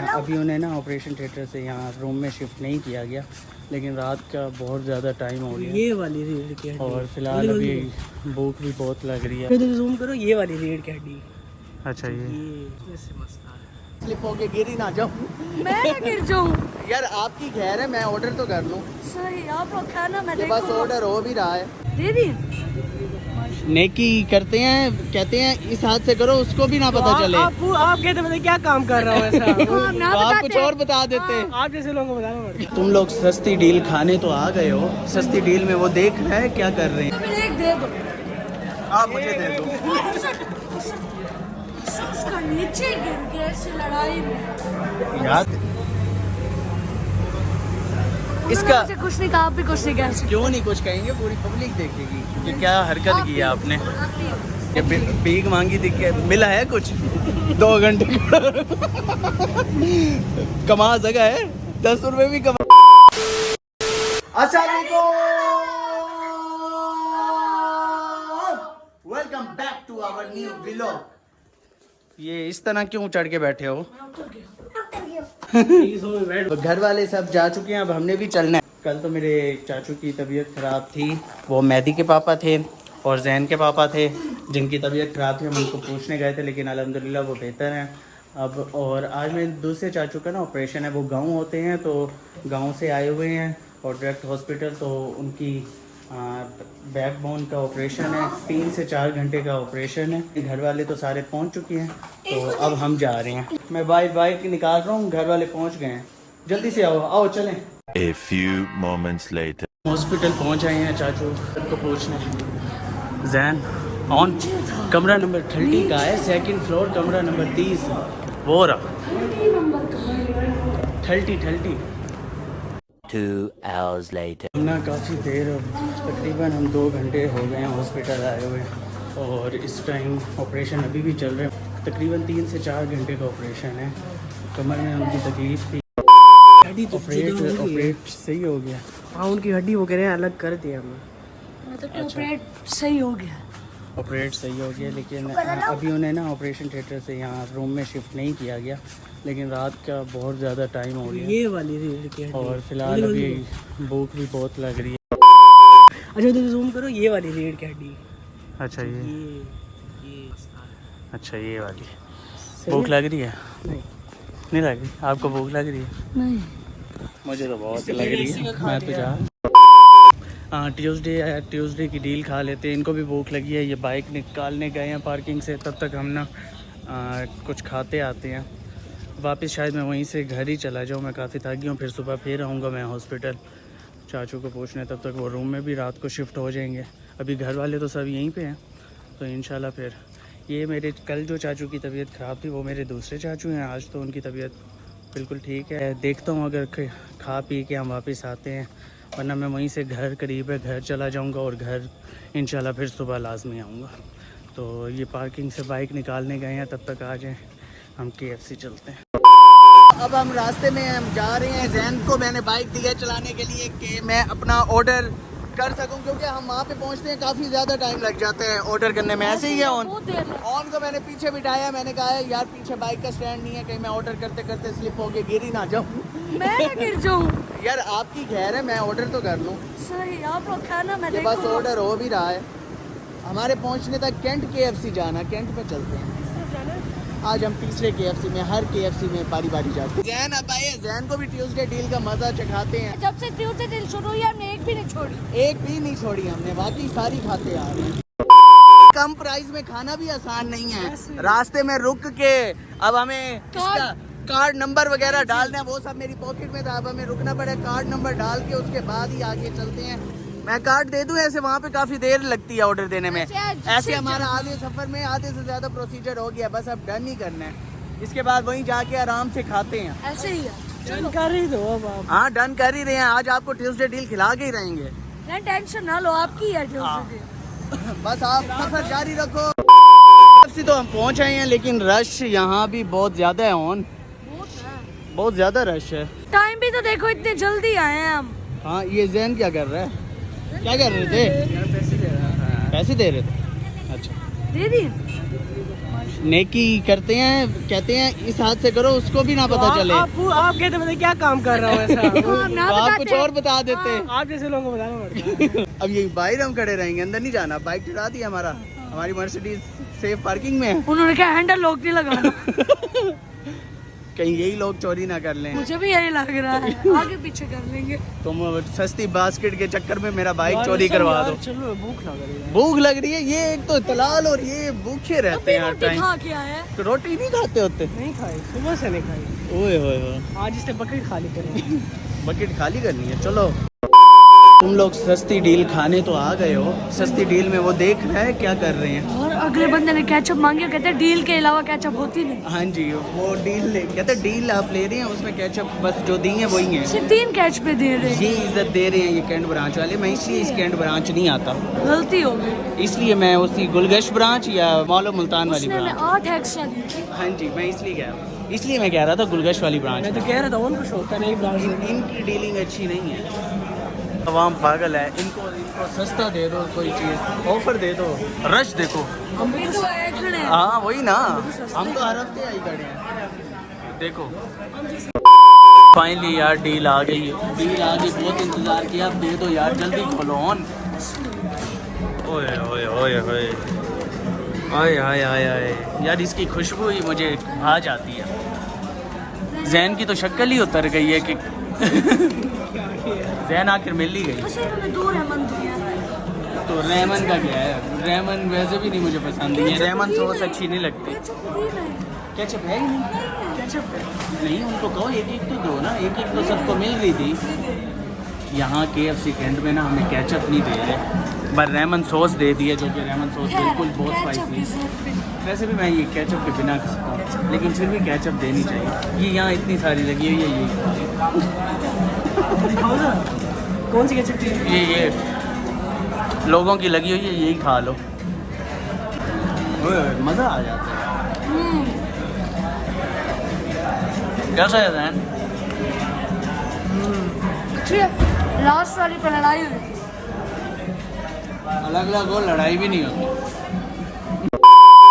अभी उन्हें ना ऑपरेशन थिएटर से यहाँ रूम में शिफ्ट नहीं किया गया, लेकिन रात का बहुत ज़्यादा टाइम हो गया ये वाली रीढ़ की हड्डी और फिलहाल अभी भूख भी बहुत लग रही है। तो जूम करो, ये वाली रीढ़ की हड्डी। अच्छा ये ऐसे मस्त आ रहा है। स्लिप होके गिर ही ना जाऊँ। मैं ना गिर जाऊँ यार आपकी खैर है, मैं ऑर्डर तो कर लूँ। सही, आप लोग खाना मैं बस ऑर्डर हो भी रहा है। दे दी। नेकी करते हैं, कहते हैं इस हाथ से करो उसको भी ना पता चले। आप कहते पता क्या काम कर रहा हूँ ऐसा। तो आप कुछ और बता देते हैं। आप जैसे लोगों को बताना पड़ता। तुम लोग सस्ती डील खाने तो आ गए हो, सस्ती डील में वो देख रहा है क्या कर रहे हैं। एक दे दो, आप मुझे दे दो। उसका नीचे गिर गया इस लड़ाई में यार इसका कुछ नहीं कहा, आप भी कुछ नहीं कह सकते। क्यों नहीं कुछ कहेंगे, पूरी पब्लिक देखेगी कि क्या हरकत की है आपने। ये भीख मांगी दिख के मिला है कुछ 2 घंटे कमा सका है, 10 रुपए भी कमा। Welcome back to our new vlog. ये इस तरह क्यों चढ़ के बैठे हो? घर वाले सब जा चुके हैं, अब हमने भी चलना है। कल तो मेरे चाचू की तबीयत ख़राब थी, वो मेहदी के पापा थे और जैन के पापा थे जिनकी तबीयत ख़राब थी। हम उनको पूछने गए थे लेकिन अल्हम्दुलिल्लाह वो बेहतर हैं अब। और आज मेरे दूसरे चाचू का ना ऑपरेशन है, वो गाँव होते हैं तो गाँव से आए हुए हैं और डायरेक्ट हॉस्पिटल, तो उनकी बैकबोन का ऑपरेशन है, 3 से 4 घंटे का ऑपरेशन है। घर वाले तो सारे पहुंच चुके हैं, तो अब हम जा रहे हैं। मैं बाइक निकाल रहा हूँ, घर वाले पहुंच गए हैं। जल्दी से आओ चलें। A few moments later. Hospital पहुंच आए हैं चाचू को पूछने। जैन ऑन कमरा नंबर 30 का है, 2nd फ्लोर, कमरा नंबर 30 वो रहा 30। 2 hours later. ना काफ़ी देर, तकरीबन हम 2 घंटे हो गए हैं हॉस्पिटल आए हुए और इस टाइम ऑपरेशन अभी भी चल रहे हैं। तकरीबन 3 से 4 घंटे का ऑपरेशन है। कमर में उनकी तकलीफ़ थी, ऑपरेट सही हो गया। हाँ, उनकी हड्डी वो कह रहे हैं अलग कर दिया हमने। मतलब ऑपरेट सही हो गया, ऑपरेट सही हो गया, लेकिन अभी उन्हें ना ऑपरेशन थिएटर से यहाँ रूम में शिफ्ट नहीं किया गया, लेकिन रात का बहुत ज़्यादा टाइम हो गया ये वाली रीढ़ की हड्डी। और फिलहाल अभी भूख भी बहुत लग रही है। अच्छा तो जूम करो, ये वाली रीढ़ की हड्डी। अच्छा ये मस्त आ रहा है। अच्छा ये वाली भूख लग रही है? नहीं लग रही आपको? भूख लग रही है? नहीं मुझे तो बहुत लग रही है। मैं तो जा ट्यूसडे की डील खा लेते हैं। इनको भी भूख लगी है, ये बाइक निकालने गए हैं पार्किंग से। तब तक हम ना कुछ खाते आते हैं, वापस शायद मैं वहीं से घर ही चला जाऊँ। मैं काफ़ी थक गया हूँ, फिर सुबह फिर आऊँगा मैं हॉस्पिटल चाचू को पूछने। तब तक वो रूम में भी रात को शिफ्ट हो जाएंगे। अभी घर वाले तो सब यहीं पे हैं, तो इंशाल्लाह फिर ये मेरे कल जो चाचू की तबीयत ख़राब थी वो मेरे दूसरे चाचू हैं। आज तो उनकी तबीयत बिल्कुल ठीक है। देखता हूँ अगर खा पी के हम वापस आते हैं, वरना मैं वहीं से घर करीब है, घर चला जाऊँगा और घर इंशाल्लाह फिर सुबह लाजमी आऊँगा। तो ये पार्किंग से बाइक निकालने गए हैं, तब तक आ जाएँ, हम KFC चलते हैं। अब हम रास्ते में हम जा रहे हैं। जैन को मैंने बाइक दी है चलाने के लिए कि मैं अपना ऑर्डर कर सकूं, क्योंकि हम वहाँ पे पहुँचते हैं काफ़ी ज़्यादा टाइम लग जाता है ऑर्डर करने में। ऐसे ही है ऑन को मैंने पीछे बिठाया, मैंने कहा यार पीछे बाइक का स्टैंड नहीं है, कहीं मैं ऑर्डर करते करते स्लिप होके गिर ही ना जाऊँ। मैं ना गिर जाऊँ। यार आपकी खैर है, मैं ऑर्डर तो कर लूँ। सही, आप लोग खाना मैं बस ऑर्डर हो भी रहा है। हमारे पहुँचने तक कैंट KFC जाना, कैंट में चलते हैं। आज हम तीसरे KFC में, हर KFC में बारी बारी जाते हैं। जैन अब आइए, जैन को भी ट्यूसडे डील का मजा चखाते हैं। जब से ट्यूसडे डील शुरू हुई हमने एक भी नहीं छोड़ी। एक भी नहीं छोड़ी हमने, बाकी सारी खाते आ रहे हैं। कम प्राइस में खाना भी आसान नहीं है। रास्ते में रुक के अब हमें इसका कार्ड नंबर वगैरह डालना है, वो सब मेरी पॉकेट में था। अब हमें रुकना पड़े, कार्ड नंबर डाल के उसके बाद ही आगे चलते हैं। मैं कार्ड दे दूं ऐसे, वहाँ पे काफी देर लगती है ऑर्डर देने में। ऐसे हमारा आधे सफर में आधे से ज्यादा प्रोसीजर हो गया, बस अब डन ही करना है। इसके बाद वहीं जाके आराम से खाते हैं। ऐसे ही है, डन कर ही दो अब आप। हाँ डन कर ही रहे हैं, आज आपको ट्यूसडे डील खिला के ही रहेंगे। नहीं टेंशन ना लो, आपकी है ट्यूसडे डील। बस आप सफर जारी रखो। तो हम पहुँच आए हैं, लेकिन रश यहाँ भी बहुत ज्यादा है। ऑन बहुत ज्यादा रश है। टाइम भी तो देखो, इतने जल्दी आए हैं हम। हाँ ये जैन क्या कर रहा है? क्या कर रहे थे? पैसे दे रहा है। पैसे दे रहे थे? अच्छा दे दी। नेकी करते हैं, कहते हैं इस हाथ से करो उसको भी ना पता चले। आप कहते हैं क्या काम कर रहा हूँ ऐसा तो आप कुछ और बता देते। आप जैसे लोगों को बताना पड़ता है। अब ये बाहर हम खड़े रहेंगे, अंदर नहीं जाना। बाइक चुरा दी हमारा, हमारी मर्सिडीज सेफ पार्किंग में है। उन्होंने क्या हैंडल लॉक नहीं लगाना। कहीं यही लोग चोरी ना कर लें। मुझे भी यही लग रहा है, आगे पीछे कर लेंगे। तुम सस्ती बास्केट के चक्कर में मेरा बाइक चोरी करवा दो। चलो भूख लग रही है। भूख लग रही है, ये एक तो तलाल और ये भूखे रहते हैं हर रोटी टाइम। खा के आया तो रोटी नहीं खाते होते। नहीं खाई, सुबह से नहीं खाई। ओए होए होए, आज इससे बकरी खाली करेंगे। बकेट खाली करनी है। चलो तुम लोग सस्ती डील खाने तो आ गए हो, सस्ती डील में वो देख रहा है क्या कर रहे हैं। और अगले बंदे ने केचप मांगी, कहते हैं डील के अलावा केचप होती नहीं। हाँ जी, वो डील ले, कहते डील आप ले रहे हैं, उसमें केचप बस जो दी है वही है। सिर्फ 3 कैच पे दे रहे हैं। ये इज्जत दे रहे हैं ये कैंट ब्रांच वाले। मैं इसलिए इस कैंट ब्रांच नहीं आता, गलती हो गई। इसलिए मैं उसी गुलगश ब्रांच या मौलो मुल्तान वाली उसने ब्रांच। 8 एक्स्ट्रा दी थी। हाँ जी, मैं इसलिए कह रहा हूँ, इसलिए मैं कह रहा था गुलगश वाली ब्रांच। मैं तो कह रहा था उनको शौक नहीं ब्रांच। इनकी डीलिंग अच्छी नहीं है। आवाम पागल है, इनको सस्ता दे दो कोई चीज़, ऑफर दे दो। रश देखो। हम भी तो आए खड़े हैं। हाँ वही ना, हम तो हर हफ्ते आई खड़े हैं। देखो फाइनली यार डील आ गई है, डील आ गई। बहुत इंतज़ार किया, अब दे दो यार, जल्दी खोलो ऑन। ओए ओए ओए ओए आए आए आए आए यार, इसकी खुशबू ही मुझे आ जाती है। जैन की तो शक्ल ही उतर गई है कि जैन आखिर मिल ही गई। बस इन्होंने 2 रहमन दिया। तो रेमन का क्या है, रेमन वैसे भी नहीं मुझे पसंद है, ये रेमन सॉस अच्छी नहीं लगती। केचप भी नहीं। केचप है ही नहीं, केचप नहीं, उनको कहो एक एक तो दो ना, एक एक तो सबको मिल रही थी। यहाँ KFC कैंट में ना हमें केचप नहीं दे रहे, बस रेमन सॉस दे दिए, जो कि रेमन सॉस बिल्कुल बहुत स्पाइसी। वैसे भी मैं ये केचप के बिना खाता हूँ, लेकिन फिर भी केचप देनी चाहिए। ये यहाँ इतनी सारी लगी हुई है, कौन सी केचप? ये लोगों की लगी हुई है, यही खा लो। ओए, मज़ा आ जाता है। कैसा है जैन? लास्ट वाली पर लड़ाई हुई थी। अलग अलग हो, लड़ाई भी नहीं होती।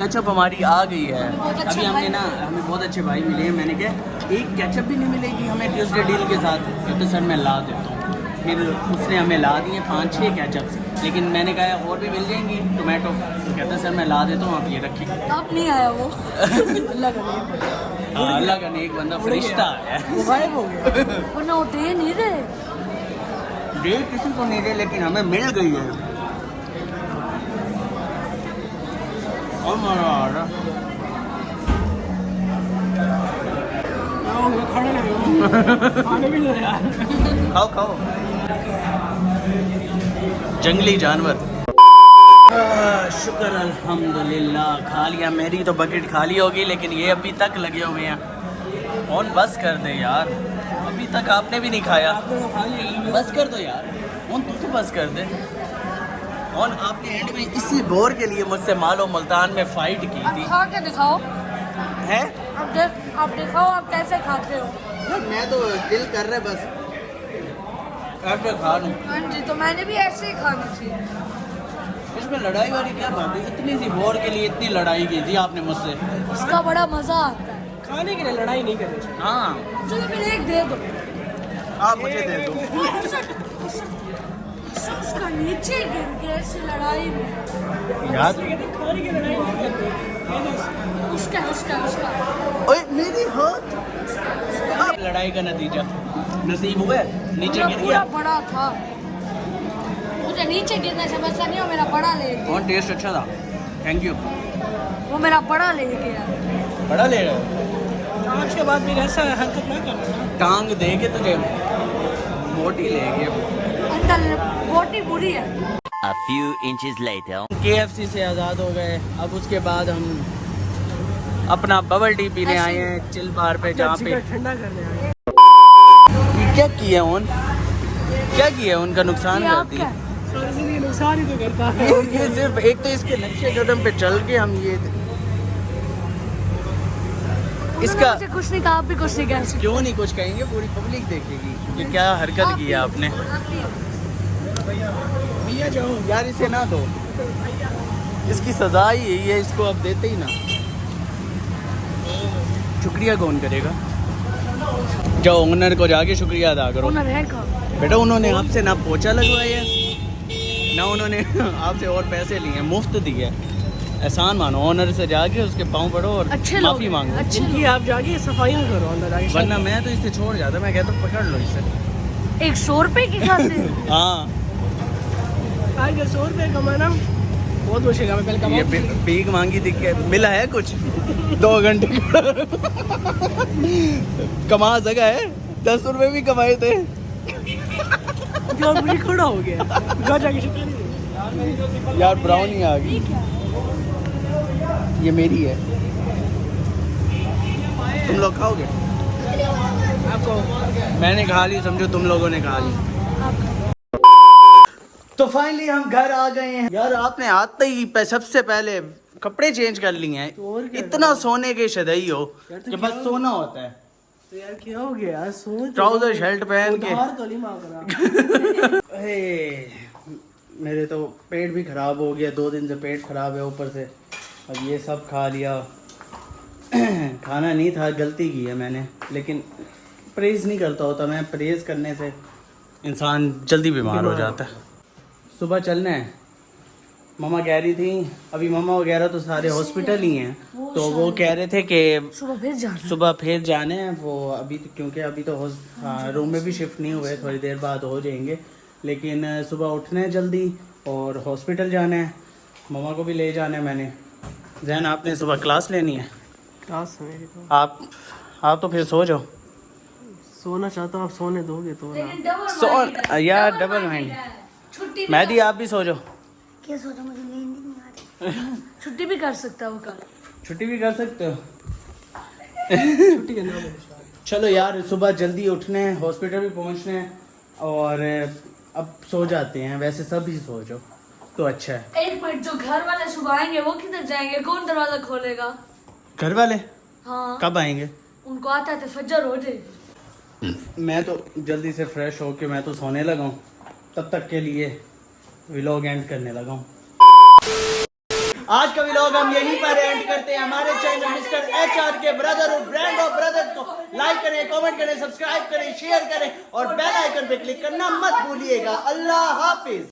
केचप हमारी आ गई है। अभी हमने ना, हमें बहुत अच्छे भाई मिले हैं। मैंने कहा एक केचप भी नहीं मिलेगी हमें ट्यूसडे डील के साथ, कहते सर मैं ला देता हूँ। फिर उसने हमें ला दिए 5-6 केचप, लेकिन मैंने कहा और भी मिल जाएंगी टोमेटो, तो कहता सर मैं ला देता हूँ, आप ये रखिए। अब नहीं आया वो। अल्लाह का नेक बंदा फरिश्ता है। वो गायब हो गया। वरना वो दे नहीं रहे। दे किसी को नहीं दे, लेकिन हमें मिल गई है। और मजा आ रहा। खड़े हैं। खाने भी नहीं यार। खाओ खाओ, जंगली जानवर। शुक्र अल्हम्दुलिल्लाह, खा लिया। मेरी तो बकेट खाली होगी, लेकिन ये अभी तक लगे हुए हैं। और बस कर दे यार, अभी तक आपने भी नहीं खाया। बस कर दो यार, और तू तो बस कर दे। और आपने एंड में इसी बोर के लिए मुझसे मालो मुल्तान में फाइट की अब थी। खा के दिखाओ। है अब दिखाओ आप कैसे खाते हो। मैं तो दिल कर रहा है बस ऐसे खा लूं। हाँ जी, तो मैंने भी ऐसे ही खानी थी। इसमें लड़ाई वाली क्या बात है? इतनी सी बोर के लिए इतनी लड़ाई की थी आपने मुझसे। इसका बड़ा मजा आता है। खाने के लिए लड़ाई नहीं करनी चाहिए। हाँ, चलो फिर एक दे दो। आप मुझे दे दो। उसका नीचे गिर गया इस लड़ाई में। यार खाने की लड़ाई नहीं करते। उसका उसका उसका ओए मेरी हाथ। लड़ाई का नतीजा नसीब हुआ, नीचे गिर पूरा गया। बड़ा था। मुझे नीचे गिरने से बचा नहीं, वो मेरा बड़ा ले गया। और टेस्ट अच्छा था, थैंक यू। वो मेरा बड़ा ले गया। बड़ा ले रहे हो? आज के बाद भी ऐसा हरकत ना करना। टांग दे के तुझे मोटी ले गया। अंदर बोटी बुरी है। A few inches later. KFC से आज़ाद हो गए। अब उसके बाद हम अपना बबल टी पीने आए हैं चिल बार पे, जहाँ पे ठंडा करने आए। ये क्या किया क्या किया उनका नुकसान ये करती आपका है। है। सारी जिंदगी नुकसान ही तो करता है। ये सिर्फ एक तो इसके नक्शे कदम पे चल के हम ये इसका मुझे कुछ नहीं कहा, आप भी कुछ नहीं कह सकते। क्यों नहीं कुछ कहेंगे, पूरी पब्लिक देखेगी कि क्या हरकत की है आपने। भैया जाओ। यार इसे ना दो, इसकी सजा ही यही है, इसको अब देते ही ना। शुक्रिया कौन करेगा? जाओ ओनर को जाके शुक्रिया अदा करो। ओनर है कहाँ? बेटा उन्होंने आपसे ना पोछा लगवाया ना उन्होंने आपसे और पैसे लिए, मुफ्त दिए। एहसान मानो, ओनर से जाके उसके पाँव पड़ो और अच्छे लोग माफ़ी हैं, मांगो। अच्छे इनकी आप जाके सफाइयाँ करो अंदर जाके। वरना मैं तो इसे छोड़ जाता, मैं कहता पकड़ लो इसे। 100 रुपए की खाते हाँ आज 100 रुपये कमाना बहुत मुश्किल है। मैं पहले ये कमाऊँ। भीख मांगी दिख के मिला है कुछ 2 घंटे कमा सका है, 10 रुपए भी कमाए थे। जो मुझे खड़ा हो गया घर जाके शुक्रिया नहीं देगा। यार ब्राउनी आ गई, ये मेरी है, तुम लोग खाओगे? आपको मैंने खा ली, समझो तुम लोगों ने खा ली। तो फाइनली हम घर आ गए हैं। यार आपने आते ही सबसे पहले कपड़े चेंज कर लिए हैं। और क्या इतना सोने के शदई हो यार तो कि क्या बस हो सोना होता है। तो यार क्या हो गया यार? सोच ट्राउजर शर्ट पहन के उधार तो नहीं मांग रहा। मेरे तो पेट भी खराब हो गया, 2 दिन से पेट खराब है, ऊपर से अब ये सब खा लिया। खाना नहीं था, गलती की है मैंने, लेकिन परहेज़ नहीं करता होता मैं। परहेज़ करने से इंसान जल्दी बीमार हो जाता है। सुबह चलना है, मम्मा कह रही थी, अभी मम्मा वगैरह तो सारे हॉस्पिटल ही हैं, तो वो कह रहे थे कि सुबह फिर जाने हैं वो। अभी तो क्योंकि अभी तो रूम में भी शिफ्ट नहीं हुए, थोड़ी देर बाद हो जाएंगे, लेकिन सुबह उठना है जल्दी और हॉस्पिटल जाना है। मम्मा को भी ले जाना है मैंने। जैन आपने सुबह क्लास लेनी है? क्लास है मेरे को। आप तो फिर सो जाओ। सोना चाहता हूँ, आप सोने दोगे तो ना। सो यार डबल माइंड। छुट्टी मेहदी आप भी सो जाओ। क्या सोचा, मुझे नींद नहीं आ रही। छुट्टी भी कर सकता है वो कल। छुट्टी भी कर सकते हो। छुट्टी करना है। चलो यार सुबह जल्दी उठने हैं, हॉस्पिटल भी पहुंचना है और अब सो जाते हैं। वैसे सब ही सो जाओ तो अच्छा है। 1 मिनट, जो घर वाले सुबह आएंगे वो किधर जाएंगे? कौन दरवाजा खोलेगा? घर वाले हाँ, कब आएंगे? उनको आता है फजर हो जाए। मैं तो जल्दी से फ्रेश होके मैं तो सोने लगा हूँ, तब तक के लिए व्लॉग एंड करने लगा हूँ। आज का व्लॉग हम यहीं पर एंड करते हैं। हमारे चैनल मिस्टर HR के ब्रदरहुड ब्रांड ऑफ ब्रदर्स को लाइक करें, कमेंट करें, सब्सक्राइब करें, शेयर करें और बेल आइकन पे क्लिक करना मत भूलिएगा। अल्लाह हाफिज।